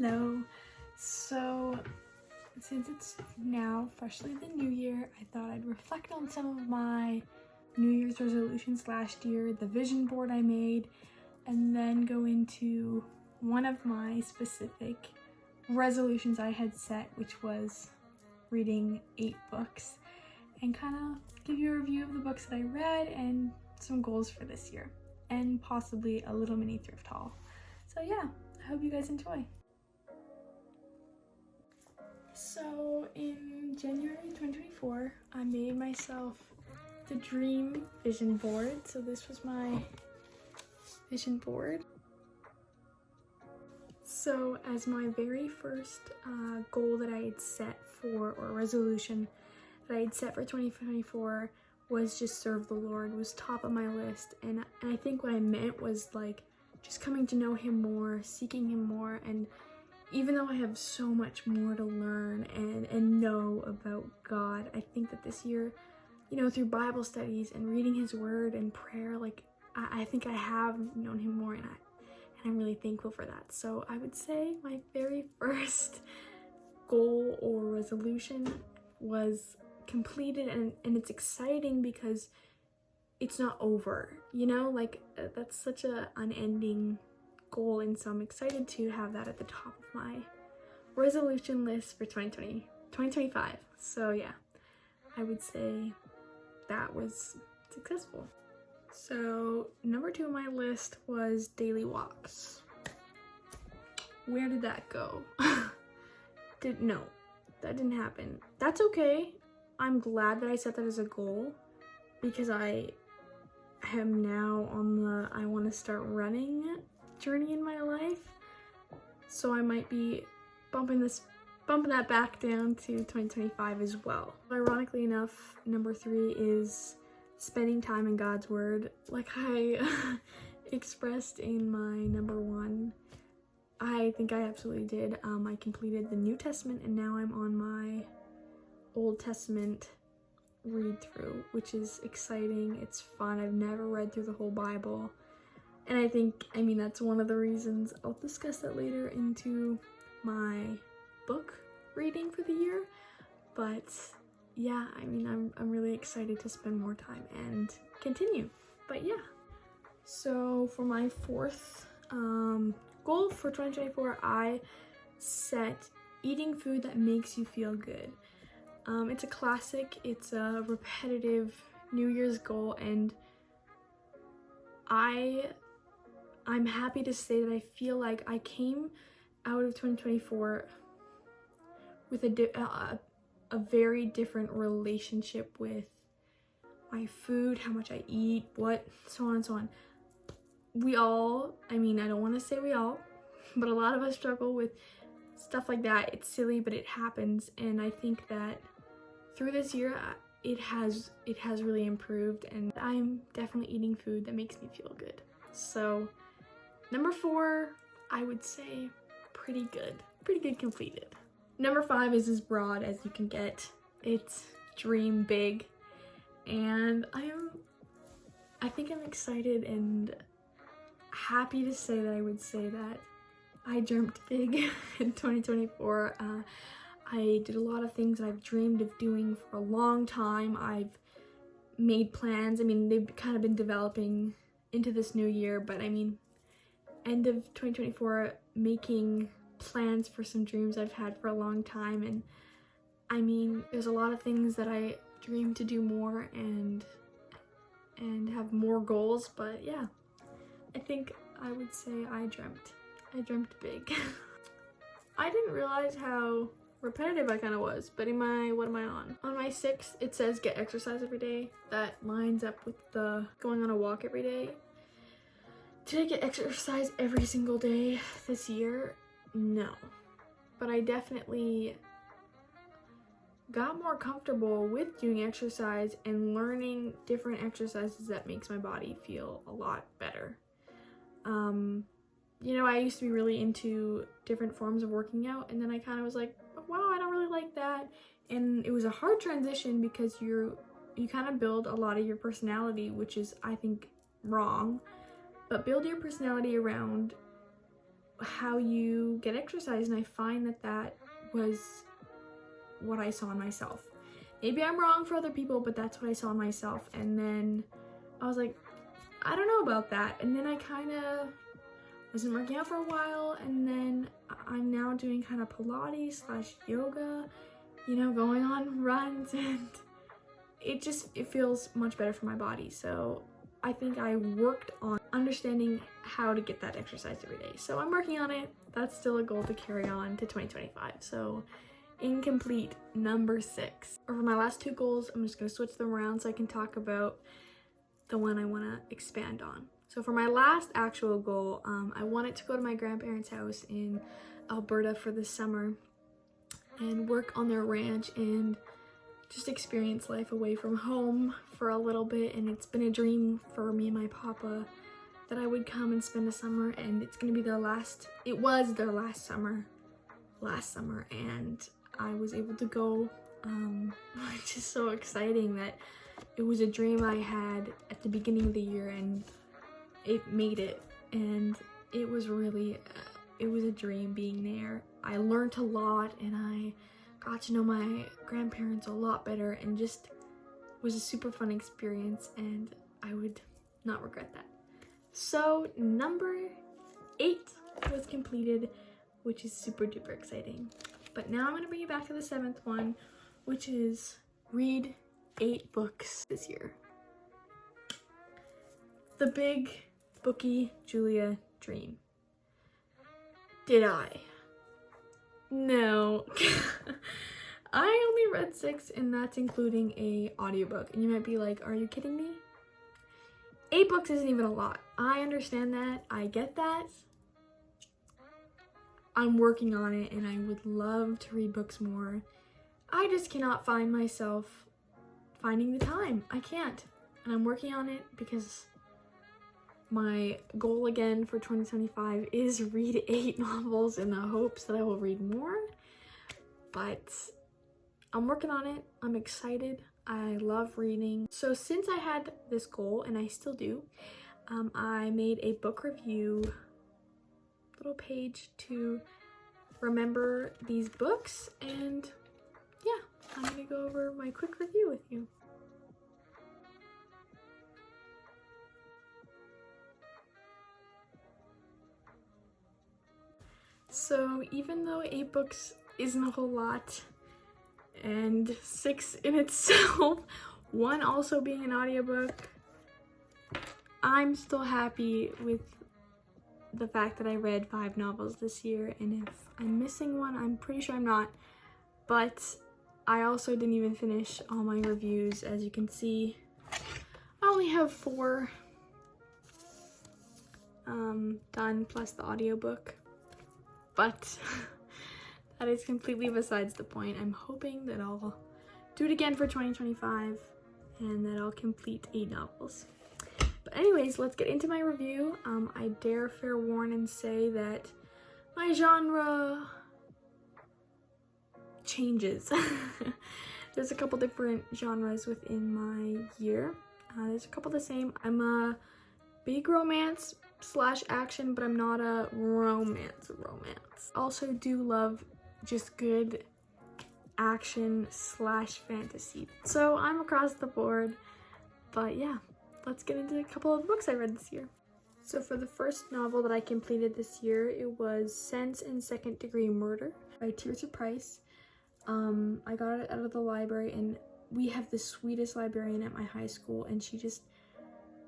Hello. So since it's now freshly the new year, I thought I'd reflect on some of my New Year's resolutions last year, the vision board I made, and then go into one of my specific resolutions I had set, which was reading 8 books, and kind of give you a review of the books that I read and some goals for this year, and possibly a little mini thrift haul. So yeah, I hope you guys enjoy. So in January 2024, I made myself the dream vision board. So this was my vision board. So as my very first goal that I had set for, or resolution that I had set for 2024, was just serve the Lord, was top of my list. And I think what I meant was like just coming to know him more, seeking him more. And even though I have so much more to learn and know about God, I think that this year, you know, through Bible studies and reading his word and prayer, like I think I have known him more, and I'm really thankful for that. So I would say my very first goal or resolution was completed, and it's exciting because it's not over, you know, like that's such a unending goal, and so I'm excited to have that at the top of my resolution list for 2025. So yeah, I would say that was successful. So number 2 on my list was daily walks. Where did that go? No, that didn't happen. That's okay. I'm glad that I set that as a goal, because I am now on the I want to start running journey in my life. So I might be bumping that back down to 2025 as well. Ironically enough, number 3 is spending time in God's word. Like I expressed in my number 1, I think I absolutely did. I completed the New Testament, and now I'm on my Old Testament read through, which is exciting. It's fun. I've never read through the whole Bible, and I mean that's one of the reasons. I'll discuss that later into my book reading for the year. But yeah, I mean I'm really excited to spend more time and continue. But yeah, so for my 4th goal for 2024, I set eating food that makes you feel good. It's a classic, it's a repetitive New Year's goal, and I'm happy to say that I feel like I came out of 2024 with a very different relationship with my food, how much I eat, what, so on and so on. We all, I mean, I don't want to say we all, but a lot of us struggle with stuff like that. It's silly, but it happens, and I think that through this year, it has really improved, and I'm definitely eating food that makes me feel good. So number 4, I would say pretty good completed. Number 5 is as broad as you can get. It's dream big, and I think I'm excited and happy to say that I would say that I dreamt big in 2024. I did a lot of things that I've dreamed of doing for a long time. I've made plans. I mean, they've kind of been developing into this new year, but I mean, end of 2024, making plans for some dreams I've had for a long time. And I mean, there's a lot of things that I dream to do more and have more goals, but yeah, I think I would say I dreamt big. I didn't realize how repetitive I kind of was, but what am I on? On my 6th, it says get exercise every day. That lines up with the going on a walk every day. Did I get exercise every single day this year? No. But I definitely got more comfortable with doing exercise and learning different exercises that makes my body feel a lot better. You know, I used to be really into different forms of working out, and then I kind of was like, wow, I don't really like that. And it was a hard transition because you kind of build a lot of your personality, which is, I think, wrong, but build your personality around how you get exercise, and I find that that was what I saw in myself. Maybe I'm wrong for other people, but that's what I saw in myself. And then I was like, I don't know about that. And then I kind of wasn't working out for a while, and then I'm now doing kind of Pilates / yoga, you know, going on runs, and it feels much better for my body. So I think I worked on understanding how to get that exercise every day. So I'm working on it. That's still a goal to carry on to 2025. So incomplete number 6. For my last 2 goals, I'm just going to switch them around so I can talk about the one I want to expand on. So for my last actual goal, I wanted to go to my grandparents' house in Alberta for the summer and work on their ranch and just experience life away from home for a little bit. And it's been a dream for me and my papa that I would come and spend a summer, and it's gonna be their last, it was their last summer, and I was able to go, which is so exciting that it was a dream I had at the beginning of the year, and it made it. And it was really, it was a dream being there. I learned a lot, and I got to know my grandparents a lot better, and just was a super fun experience, and I would not regret that. So number 8 was completed, which is super duper exciting. But now I'm going to bring you back to the 7th one, which is read 8 books this year. The big bookie Julia dream. Did I? No. I only read 6, and that's including a audiobook. And you might be like, are you kidding me? 8 books isn't even a lot. I understand that. I get that. I'm working on it, and I would love to read books more. I just cannot find myself finding the time. I can't. And I'm working on it because my goal again for 2025 is read 8 novels in the hopes that I will read more. But I'm working on it. I'm excited. I love reading. So since I had this goal, and I still do, I made a book review little page to remember these books, and yeah, I'm gonna go over my quick review with you. So even though 8 books isn't a whole lot, and 6 in itself, 1 also being an audiobook, I'm still happy with the fact that I read 5 novels this year. And if I'm missing one, I'm pretty sure I'm not, but I also didn't even finish all my reviews. As you can see, I only have 4 done plus the audiobook, but that is completely besides the point. I'm hoping that I'll do it again for 2025 and that I'll complete 8 novels. But anyways, let's get into my review. I dare fair warn and say that my genre changes. There's a couple different genres within my year. There's a couple the same. I'm a big romance / action, but I'm not a romance. Also do love just good action / fantasy. So I'm across the board, but yeah, let's get into a couple of books I read this year. So for the first novel that I completed this year, it was Sense and Second Degree Murder by Tirza Price. I got it out of the library, and we have the sweetest librarian at my high school, and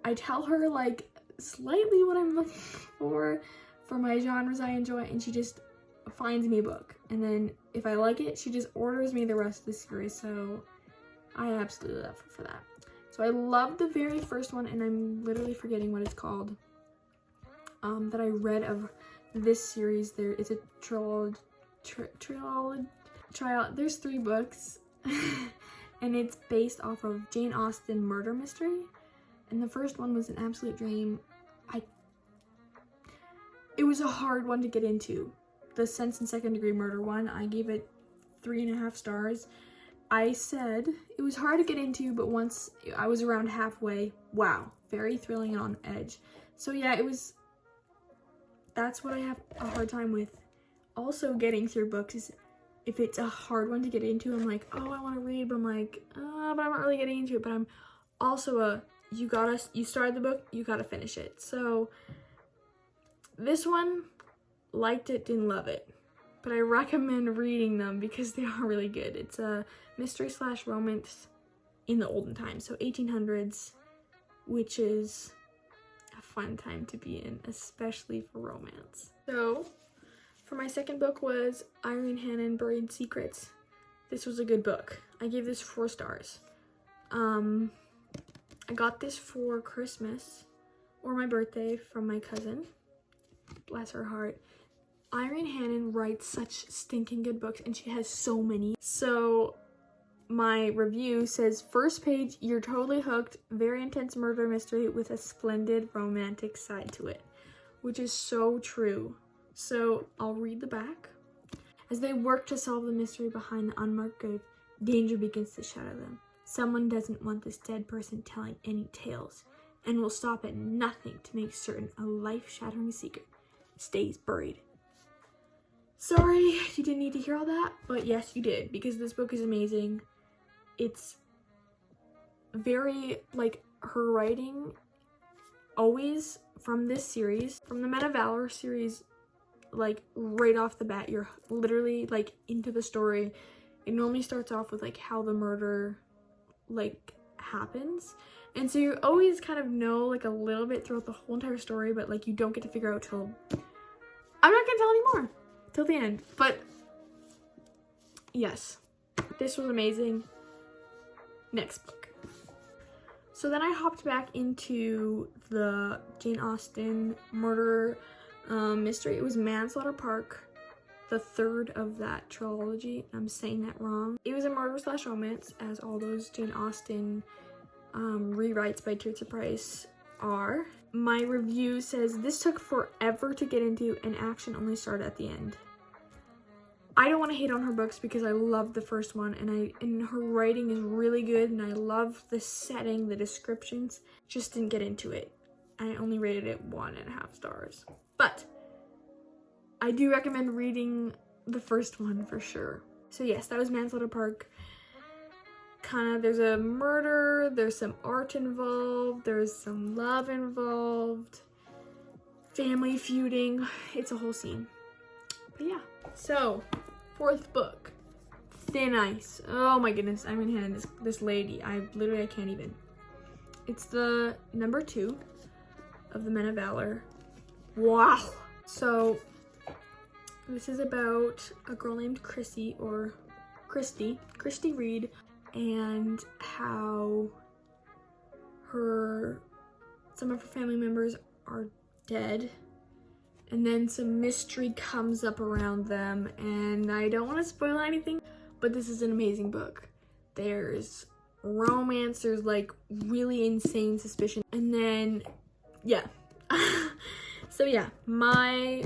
I tell her like slightly what I'm looking for my genres I enjoy, and she just finds me a book, and then if I like it, she just orders me the rest of the series. So I absolutely love her for that. So I love the very first one, and I'm literally forgetting what it's called, that I read of this series. There is a trial. There's 3 books, and it's based off of Jane Austen murder mystery, and the first one was an absolute dream. It was a hard one to get into. The Sense and Second Degree Murder one, I gave it 3.5 stars. I said it was hard to get into, but once I was around halfway, wow, very thrilling and on edge. So yeah, it was that's what I have a hard time with also getting through books, is if it's a hard one to get into, I'm like, oh, I want to read, but I'm like, but I'm not really getting into it. But I'm also you started the book, you gotta finish it. So this one, liked it, didn't love it, but I recommend reading them because they are really good. It's a mystery / romance in the olden times, so 1800s, which is a fun time to be in, especially for romance. So for my second book was Irene Hannon, Buried Secrets. This was a good book. I gave this 4 stars. I got this for Christmas or my birthday from my cousin. Bless her heart. Irene Hannon writes such stinking good books, and she has so many. So my review says, first page, you're totally hooked. Very intense murder mystery with a splendid romantic side to it, which is so true. So I'll read the back. As they work to solve the mystery behind the unmarked grave, danger begins to shadow them. Someone doesn't want this dead person telling any tales, and will stop at nothing to make certain a life-shattering secret stays buried. Sorry you didn't need to hear all that, but yes, you did, because this book is amazing. It's very, like, her writing always from this series, from the Men of Valor series, like, right off the bat, you're literally, like, into the story. It normally starts off with, like, how the murder, like, happens. And so you always kind of know, like, a little bit throughout the whole entire story, but, like, you don't get to figure out till... I'm not gonna tell anymore till the end. But, yes, this was amazing. Next book. So then I hopped back into the Jane Austen murder mystery. It was Manslaughter Park, the third of that trilogy. I'm saying that wrong. It was a murder / romance, as all those Jane Austen rewrites by Tirza Price are. My review says, this took forever to get into and action only started at the end. I don't want to hate on her books because I love the first one, and her writing is really good, and I love the setting, the descriptions. Just didn't get into it. I only rated it 1.5 stars. But I do recommend reading the first one for sure. So yes, that was Manslaughter Park. Kind of, there's a murder, there's some art involved, there's some love involved, family feuding. It's a whole scene. But yeah. So, 4th book, Thin Ice. Oh my goodness, I'm in hand. This lady, I can't even. It's the number 2 of the Men of Valor. Wow. So, this is about a girl named Christy Reed, and how some of her family members are dead. And then some mystery comes up around them, and I don't want to spoil anything, but this is an amazing book. There's romance, there's like really insane suspicion, and then, yeah. So yeah, my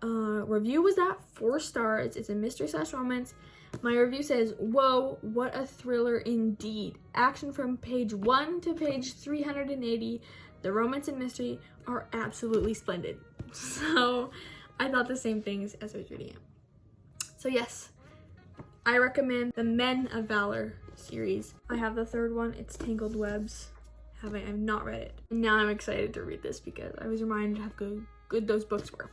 review was that 4 stars. It's a mystery / romance. My review says, whoa, what a thriller indeed. Action from page 1 to page 380. The romance and mystery are absolutely splendid. So I thought the same things as I was reading it. So yes, I recommend the Men of Valor series. I have the 3rd one. It's Tangled Webs. I've not read it. And now I'm excited to read this because I was reminded how good those books were.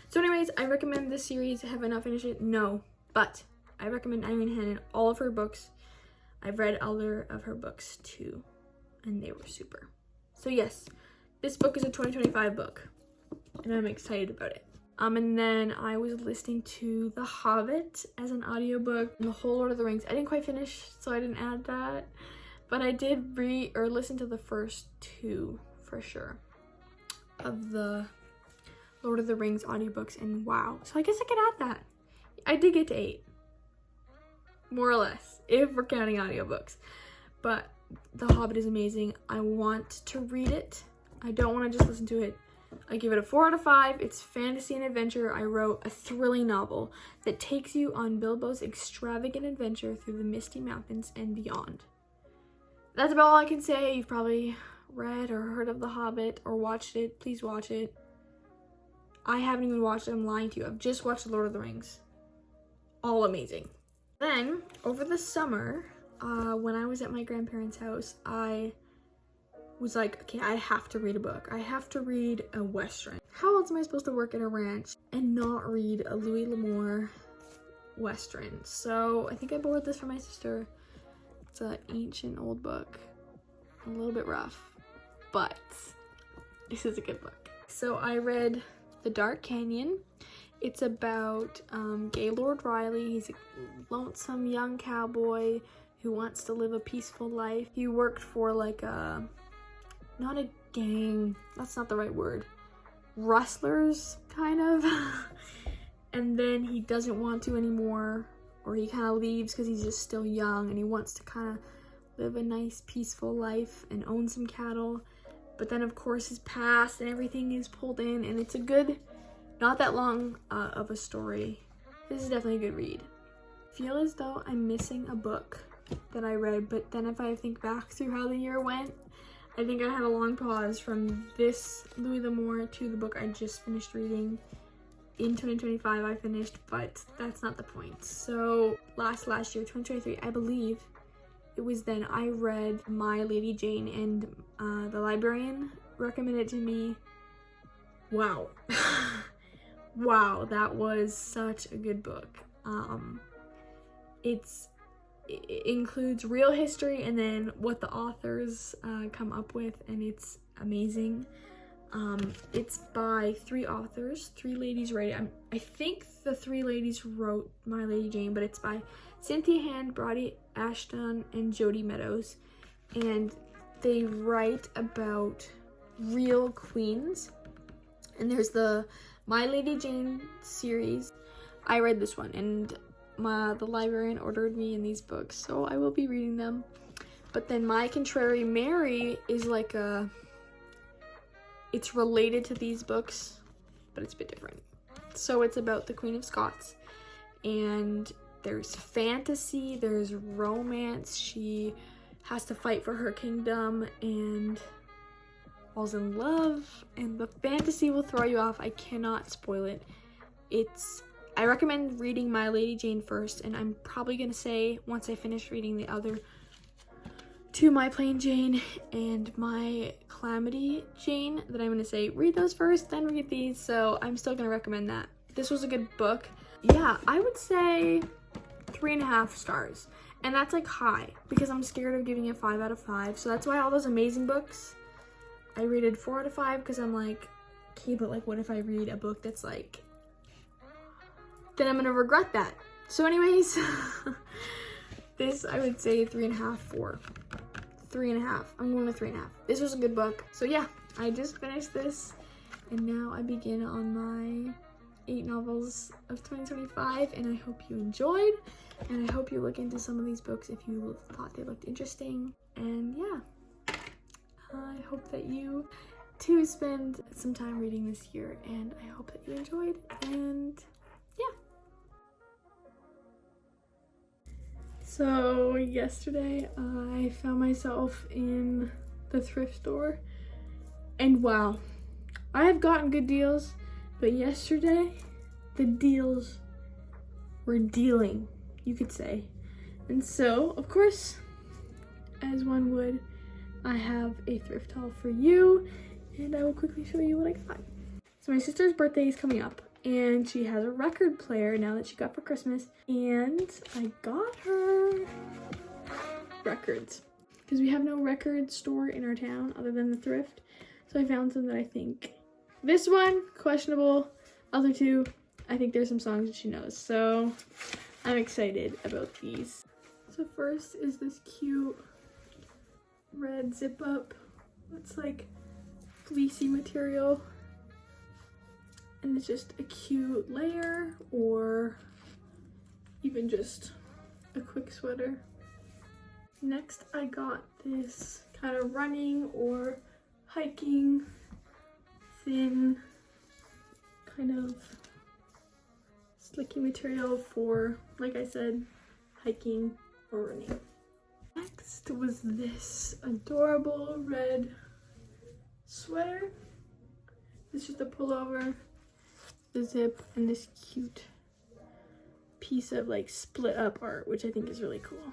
So anyways, I recommend this series. Have I not finished it? No. But I recommend Irene Hannon, all of her books. I've read other of her books too, and they were super. So yes, this book is a 2025 book, and I'm excited about it. And then I was listening to The Hobbit as an audiobook, and the whole Lord of the Rings. I didn't quite finish, so I didn't add that, but I did listen to the first 2 for sure of the Lord of the Rings audiobooks, and wow. So I guess I could add that. I did get to 8. More or less, if we're counting audiobooks. But The Hobbit is amazing. I want to read it. I don't want to just listen to it. I give it a 4 out of 5. It's fantasy and adventure. I wrote a thrilling novel that takes you on Bilbo's extravagant adventure through the misty mountains and beyond. That's about all I can say. You've probably read or heard of The Hobbit or watched it. Please watch it. I haven't even watched it. I'm lying to you. I've just watched Lord of the Rings. All amazing. Then, over the summer, when I was at my grandparents' house, I was like, okay, I have to read a book. I have to read a Western. How else am I supposed to work at a ranch and not read a Louis L'Amour Western? So I think I borrowed this from my sister. It's an ancient old book. A little bit rough, but this is a good book. So I read The Dark Canyon. It's about Gaylord Riley. He's a lonesome young cowboy who wants to live a peaceful life. He worked for like a, not a gang, that's not the right word, rustlers kind of. And then he doesn't want to anymore, or he kind of leaves because he's just still young and he wants to kind of live a nice peaceful life and own some cattle. But then of course his past and everything is pulled in, and it's a good, not that long of a story. This is definitely a good read. I feel as though I'm missing a book that I read, but then if I think back through how the year went, I think I had a long pause from this Louis L'Amour to the book I just finished reading. In 2025 I finished, but that's not the point. So last year, 2023, I believe it was then, I read My Lady Jane, and the librarian recommended it to me. Wow. Wow, that was such a good book. It includes real history and then what the authors come up with, and it's amazing. It's by 3 authors, 3 ladies write it. I think the 3 ladies wrote My Lady Jane, but it's by Cynthia Hand, Brodie Ashton, and Jodi Meadows. And they write about real queens. And there's the My Lady Jane series. I read this one, and the librarian ordered me in these books, so I will be reading them. But then My Contrary Mary is like a, it's related to these books, but it's a bit different. So it's about the Queen of Scots, and there's fantasy, there's romance. She has to fight for her kingdom and falls in love, and the fantasy will throw you off. I cannot spoil it. I recommend reading My Lady Jane first, and I'm probably gonna say, once I finish reading the other 2, My Plain Jane and My Calamity Jane, that I'm gonna say read those first, then read these. So I'm still gonna recommend that. This was a good book. Yeah, I would say 3.5 stars, and that's like high because I'm scared of giving it 5 out of 5. So that's why all those amazing books I rated 4 out of 5, because I'm like, okay, but like what if I read a book that's like, then I'm gonna regret that. So anyways, this I would say 3.5, 4. 3.5. I'm going to 3.5. This was a good book. So yeah, I just finished this, and now I begin on my 8 novels of 2025, and I hope you enjoyed, and I hope you look into some of these books if you thought they looked interesting. And yeah, I hope that you too spend some time reading this year, and I hope that you enjoyed, and yeah. So yesterday I found myself in the thrift store, and wow, I have gotten good deals, but yesterday the deals were dealing, you could say. And so, of course, as one would, I have a thrift haul for you, and I will quickly show you what I got. So my sister's birthday is coming up, and she has a record player now that she got for Christmas, and I got her records because we have no record store in our town other than the thrift. So I found some that I think, this one, questionable. Other 2, I think there's some songs that she knows. So I'm excited about these. So first is this cute red zip up. It's like fleecy material, and it's just a cute layer, or even just a quick sweater. Next, I got this kind of running or hiking thin kind of slicky material for, like I said, hiking or running. Next was this adorable red sweater. It's just a pullover. the zip, and this cute piece of like split up art, which I think is really cool.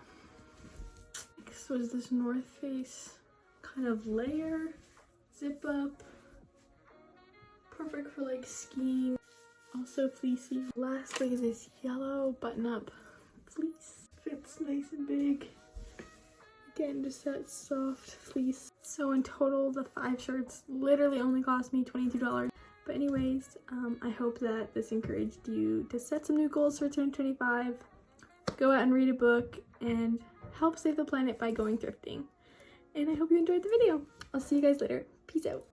Next was this North Face kind of layer, zip up, perfect for like skiing, also fleecy. Lastly, this yellow button up fleece, fits nice and big. Again, just that soft fleece. So in total, the 5 shirts literally only cost me $22. But anyways, I hope that this encouraged you to set some new goals for 2025, go out and read a book, and help save the planet by going thrifting. And I hope you enjoyed the video. I'll see you guys later. Peace out.